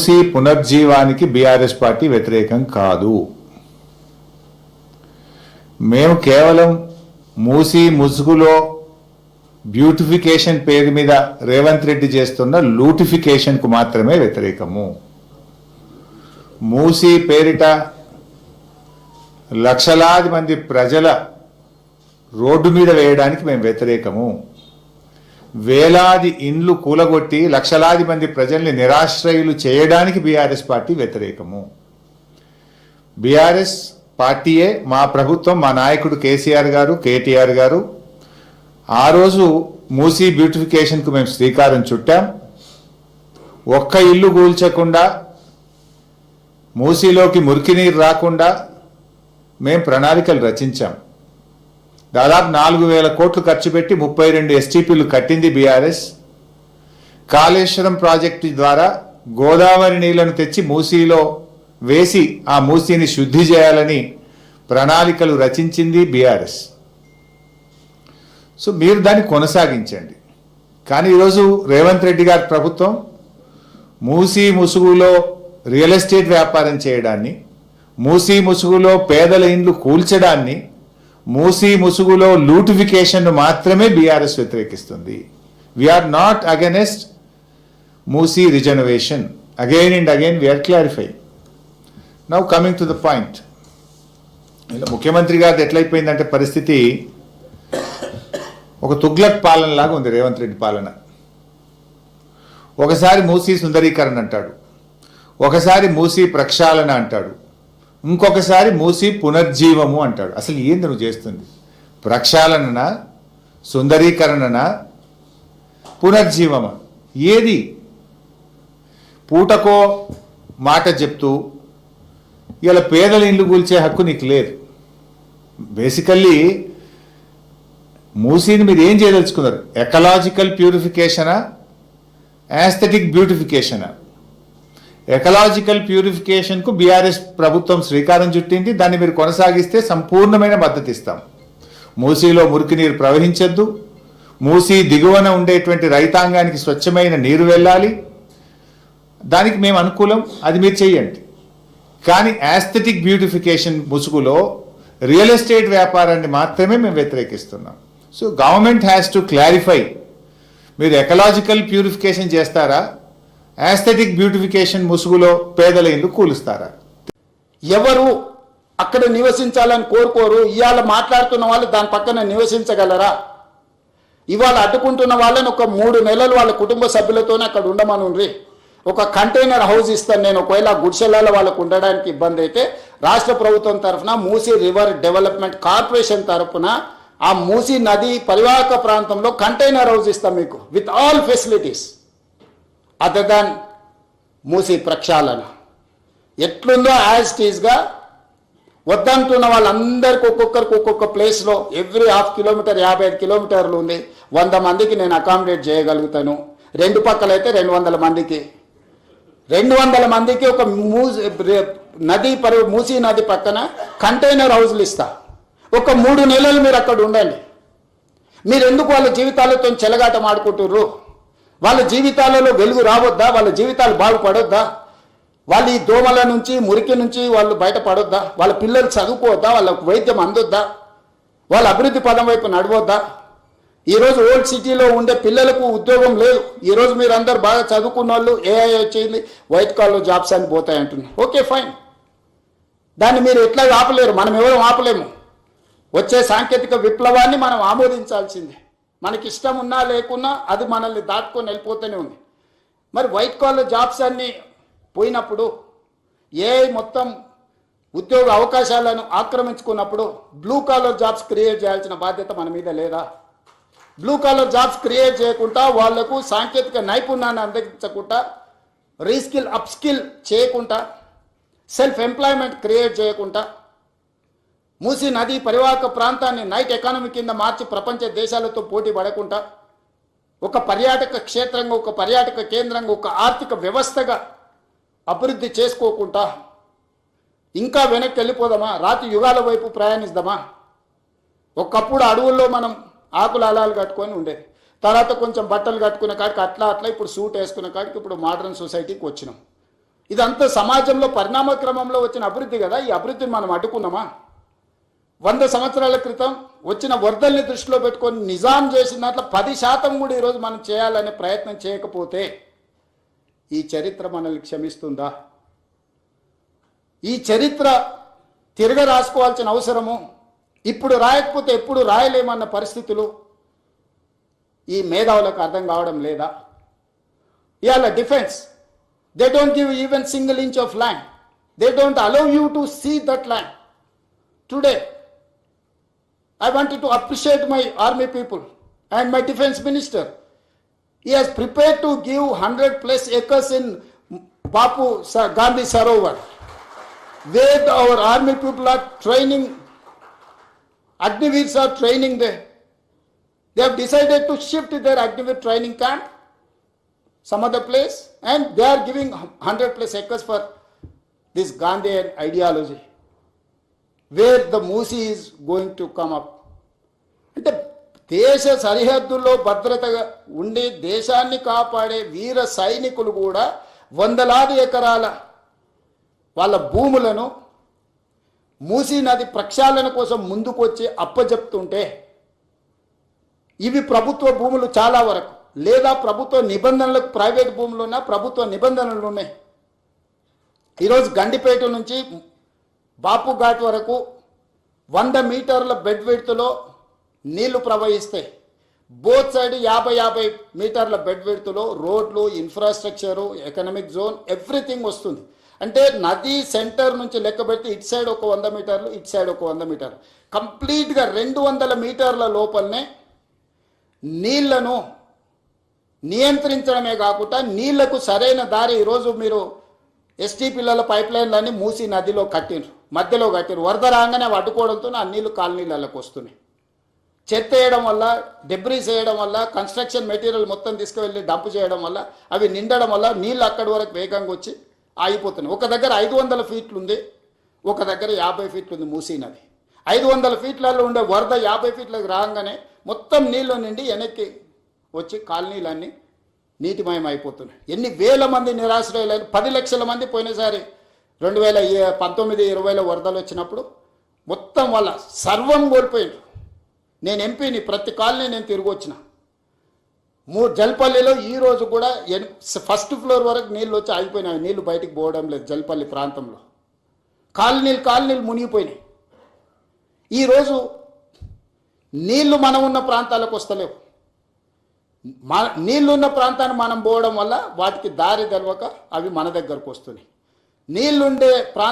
Musi పునర్జీవానికి BRS party వ్యతిరేకం కాదు. మేము కేవలం మూసీ ముసుగులో బ్యూటిఫికేషన్ పేరు మీద రేవంత్ రెడ్డి చేస్తున్న లూటిఫికేషన్కు మాత్రమే వ్యతిరేకము. మూసీ పేరిట లక్షలాది మంది ప్రజల రోడ్డు మీద వేయడానికి మేము వ్యతిరేకము. వేలాది ఇండ్లు కూలగొట్టి లక్షలాది మంది ప్రజల్ని నిరాశ్రయులు చేయడానికి బీఆర్ఎస్ పార్టీ వ్యతిరేకము. బీఆర్ఎస్ పార్టీయే, మా ప్రభుత్వం, మా నాయకుడు కేసీఆర్ గారు, కేటీఆర్ గారు ఆ రోజు మూసీ బ్యూటిఫికేషన్కు మేము శ్రీకారం చుట్టాం. ఒక్క ఇల్లు కూల్చకుండా, మూసీలోకి మురికి నీరు రాకుండా మేము ప్రణాళికలు రచించాం. దాదాపు 4,000 కోట్లు ఖర్చు పెట్టి 32 STPలు కట్టింది బీఆర్ఎస్. కాళేశ్వరం ప్రాజెక్టు ద్వారా గోదావరి నీళ్లను తెచ్చి మూసీలో వేసి ఆ మూసీని శుద్ధి చేయాలని ప్రణాళికలు రచించింది బీఆర్ఎస్. సో మీరు దాన్ని కొనసాగించండి. కానీ ఈరోజు రేవంత్ రెడ్డి గారి ప్రభుత్వం మూసీ ముసుగులో రియల్ ఎస్టేట్ వ్యాపారం చేయడాన్ని, మూసీ ముసుగులో పేదల ఇండ్లు కూల్చడాన్ని, మూసీ ముసుగులో లూటిఫికేషన్ మాత్రమే బీఆర్ఎస్ వ్యతిరేకిస్తుంది. We are not against Musi reservation. Again and again we are clarifying. Now coming to the point. ఇలా ముఖ్యమంత్రి గారిది ఎట్లయిపోయిందంటే పరిస్థితి ఒక తుగ్లక్ పాలన లాగా ఉంది రేవంత్ రెడ్డి పాలన. ఒకసారి మూసీ సుందరీకరణ అంటాడు, ఒకసారి మూసీ ప్రక్షాళన అంటాడు, ఇంకొకసారి మూసీ పునర్జీవము అంటాడు. అసలు ఏంది నువ్వు చేస్తుంది? ప్రక్షాళననా, సుందరీకరణనా, పునర్జీవమా? ఏది? పూటకో మాట చెప్తూ ఇలా పేదల ఇల్లు కూల్చే హక్కు నీకు లేదు. బేసికల్లీ మూసీని మీరు ఏం చేయదలుచుకున్నారు? ఎకలాజికల్ ప్యూరిఫికేషనా, యాస్థెటిక్ బ్యూటిఫికేషనా? ఎకలాజికల్ ప్యూరిఫికేషన్కు బీఆర్ఎస్ ప్రభుత్వం శ్రీకారం చుట్టింది. దాన్ని మీరు కొనసాగిస్తే సంపూర్ణమైన మద్దతు ఇస్తాం. మూసీలో మురికి నీరు ప్రవహించద్దు, మూసీ దిగువన ఉండేటువంటి రైతాంగానికి స్వచ్ఛమైన నీరు వెళ్ళాలి, దానికి మేము అనుకూలం, అది మీరు చేయండి. కానీ యాస్థెటిక్ బ్యూటిఫికేషన్ ముసుగులో రియల్ ఎస్టేట్ వ్యాపారాన్ని మాత్రమే మేము వ్యతిరేకిస్తున్నాం. So government has to clarify, మీరు ఎకలాజికల్ ప్యూరిఫికేషన్ చేస్తారా, యాస్థెటిక్ బ్యూటిఫికేషన్ ముసుగులో పేదల ఇల్లు కూలుస్తారా? ఎవరు అక్కడ నివసించాలని కోరుకోరు. ఇవాళ మాట్లాడుతున్న వాళ్ళు దాని పక్కన నివసించగలరా? ఇవాళ అడ్డుకుంటున్న వాళ్ళని ఒక 3 నెలలు వాళ్ళ కుటుంబ సభ్యులతోనే అక్కడ ఉండమనుండ్రి. ఒక కంటైనర్ హౌస్ ఇస్తాను నేను, ఒకవేళ గుడిసెలలో వాళ్ళకు ఉండడానికి ఇబ్బంది అయితే రాష్ట్ర ప్రభుత్వం తరఫున మూసీ రివర్ డెవలప్మెంట్ కార్పొరేషన్ తరఫున ఆ మూసీ నది పరివాహక ప్రాంతంలో కంటైనర్ హౌస్ ఇస్తాం మీకు with all facilities other than Musi ప్రక్షాళన. ఎట్లుందో యాజ్ టీజ్గా వద్దంటున్న వాళ్ళందరికీ ఒక్కొక్కరికి ఒక్కొక్క ప్లేస్లో ఎవ్రీ 1/2 కిలోమీటర్ 55 కిలోమీటర్లు ఉంది. 100 మందికి నేను అకామిడేట్ చేయగలుగుతాను. 2 పక్కలైతే 200 మందికి, 200 మందికి ఒక మూసీ నది పక్కన కంటైనర్ హౌస్లు ఇస్తా. ఒక 3 నెలలు మీరు అక్కడ ఉండండి. మీరు ఎందుకు వాళ్ళ జీవితాలతో చెలగాటం ఆడుకుంటుర్రు? వాళ్ళ జీవితాలలో వెలుగు రావద్దా? వాళ్ళ జీవితాలు బాగుపడొద్దా? వాళ్ళు ఈ దోమల నుంచి, మురికి నుంచి వాళ్ళు బయటపడొద్దా? వాళ్ళ పిల్లలు చదువుకోవద్దా? వాళ్ళకు వైద్యం అందొద్దా? వాళ్ళ అభివృద్ధి పదం వైపు నడవద్దా? ఈరోజు ఓల్డ్ సిటీలో ఉండే పిల్లలకు ఉద్యోగం లేదు. ఈరోజు మీరు అందరు బాగా చదువుకున్న వాళ్ళు ఏఐ వచ్చింది, వైట్ కాలర్ జాబ్స్ అని పోతాయి అంటున్నారు. ఓకే ఫైన్, దాన్ని మీరు ఎట్లా ఆపలేరు, మనం ఎవరు ఆపలేము. వచ్చే సాంకేతిక విప్లవాన్ని మనం ఆమోదించాల్సిందే. మనకి ఇష్టం ఉన్నా లేకున్నా అది మనల్ని దాటుకొని వెళ్ళిపోతూనే ఉంది. మరి వైట్ కాలర్ జాబ్స్ అన్నీ పోయినప్పుడు, ఏఐ మొత్తం ఉద్యోగ అవకాశాలను ఆక్రమించుకున్నప్పుడు బ్లూ కాలర్ జాబ్స్ క్రియేట్ చేయాల్సిన బాధ్యత మన మీద లేదా? బ్లూ కాలర్ జాబ్స్ క్రియేట్ చేయకుండా, వాళ్లకు సాంకేతిక నైపుణ్యాన్ని అందించకుండా, రీస్కిల్ అప్స్కిల్ చేయకుండా, సెల్ఫ్ ఎంప్లాయ్మెంట్ క్రియేట్ చేయకుండా, మూసీ నది పరివాహక ప్రాంతాన్ని నైట్ ఎకానమీ కింద మార్చి ప్రపంచ దేశాలతో పోటీ పడకుండా, ఒక పర్యాటక క్షేత్రంగా, ఒక పర్యాటక కేంద్రంగా, ఒక ఆర్థిక వ్యవస్థగా అభివృద్ధి చేసుకోకుండా ఇంకా వెనక్కి వెళ్ళిపోదామా? రాతి యుగాల వైపు ప్రయాణిస్తామా? ఒకప్పుడు అడవుల్లో మనం ఆకులు అలాలు కట్టుకొని ఉండేది, తర్వాత కొంచెం బట్టలు కట్టుకునే కాడికి అట్లా ఇప్పుడు సూట్ వేసుకునే కాడికి ఇప్పుడు మోడర్న్ సొసైటీకి వచ్చినాం. ఇదంతా సమాజంలో పరిణామ క్రమంలో వచ్చిన అభివృద్ధి కదా. ఈ అభివృద్ధిని మనం అడ్డుకున్నామా? 100 సంవత్సరాల క్రితం వచ్చిన వరదల్ని దృష్టిలో పెట్టుకొని నిజాం చేసిన దాంట్లో 10% కూడా ఈరోజు మనం చేయాలనే ప్రయత్నం చేయకపోతే ఈ చరిత్ర మనల్ని క్షమిస్తుందా? ఈ చరిత్ర తిరగ రాసుకోవాల్సిన అవసరము, ఇప్పుడు రాయకపోతే ఎప్పుడు రాయలేమన్న పరిస్థితులు ఈ మేధావులకు అర్థం కావడం లేదా? ఇవాళ defence, they don't give even single inch of land, they don't allow you to see that land. Today I wanted to appreciate my army people and my defense minister. He has prepared to give 100+ acres in Bapu Gandhi Sarovar, where our army people are training, Agniveers are training there. They have decided to shift their Agniveer training camp some other place, and they are giving 100+ acres for this Gandhian ideology, where the Musi is going to come up. అంటే దేశ సరిహద్దుల్లో భద్రతగా ఉండి దేశాన్ని కాపాడే వీర సైనికులు కూడా వందలాది ఎకరాల వాళ్ళ భూములను మూసీ నది ప్రక్షాళన కోసం ముందుకొచ్చి అప్పజెప్తుంటే, ఇవి ప్రభుత్వ భూములు చాలా వరకు, లేదా ప్రభుత్వ నిబంధనలకు ప్రైవేట్ భూములు ఉన్నా ప్రభుత్వ నిబంధనలు ఉన్నాయి. ఈరోజు గండిపేట నుంచి బాపు ఘాట్ వరకు 100 మీటర్ల బెడ్ విడ్త్లో నీళ్లు ప్రవహిస్తాయి. బోత్ సైడ్ 50 మీటర్ల బెడ్ విడ్త్లో రోడ్లు, ఇన్ఫ్రాస్ట్రక్చరు, ఎకనామిక్ జోన్, ఎవ్రీథింగ్ వస్తుంది. అంటే నది సెంటర్ నుంచి లెక్క పెడితే ఇటు సైడ్ ఒక 100 మీటర్లు, ఇటు సైడ్ ఒక 100 మీటర్లు, కంప్లీట్గా 200 మీటర్ల లోపలనే నీళ్లను నియంత్రించడమే కాకుండా నీళ్లకు సరైన దారి. ఈరోజు మీరు ఎస్టీ పిల్లల పైప్ లైన్లన్నీ మూసి నదిలో కట్టిండ్రు, మధ్యలో కట్టిండ్రు. వరద రాగానే అవి అడ్డుకోవడంతో ఆ నీళ్లు కాలనీలకు వస్తున్నాయి. చెత్త వేయడం వల్ల, డెబ్రీస్ వేయడం వల్ల, కన్స్ట్రక్షన్ మెటీరియల్ మొత్తం తీసుకువెళ్ళి డంప్ చేయడం వల్ల అవి నిండడం వల్ల నీళ్ళు అక్కడి వరకు వేగంగా వచ్చి ఆగిపోతున్నాయి. ఒక దగ్గర 500 ఫీట్లు ఉంది, ఒక దగ్గర 50 ఫీట్లు ఉంది మూసీ నది. 500 ఫీట్లలో ఉండే వరద 50 ఫీట్లకు రాగానే మొత్తం నీళ్ళు నిండి వెనక్కి వచ్చి కాలనీలన్నీ నీటిమయం అయిపోతున్నాయి. ఎన్ని వేల మంది నిరాశ్రయులైన, 10 లక్షల మంది పోయినసారి 2019-20 వరదలు వచ్చినప్పుడు మొత్తం వాళ్ళ సర్వం కోల్పోయింది. నేను ఎంపీని, ప్రతి కాలనీ నేను తిరిగి వచ్చిన. జల్పల్లిలో ఈరోజు కూడా 1st ఫ్లోర్ వరకు నీళ్ళు వచ్చి ఆగిపోయినాయి, నీళ్లు బయటికి పోవడం లేదు. జల్పల్లి ప్రాంతంలో కాలనీలు మునిగిపోయినాయి. ఈరోజు నీళ్లు మనం ఉన్న ప్రాంతాలకు వస్తలేవు. నీళ్లున్న ప్రాంతాన్ని మనం పోవడం వల్ల వాటికి దారి తెలవక అవి మన దగ్గరకు వస్తున్నాయి. నీళ్లుండే ప్రాంతం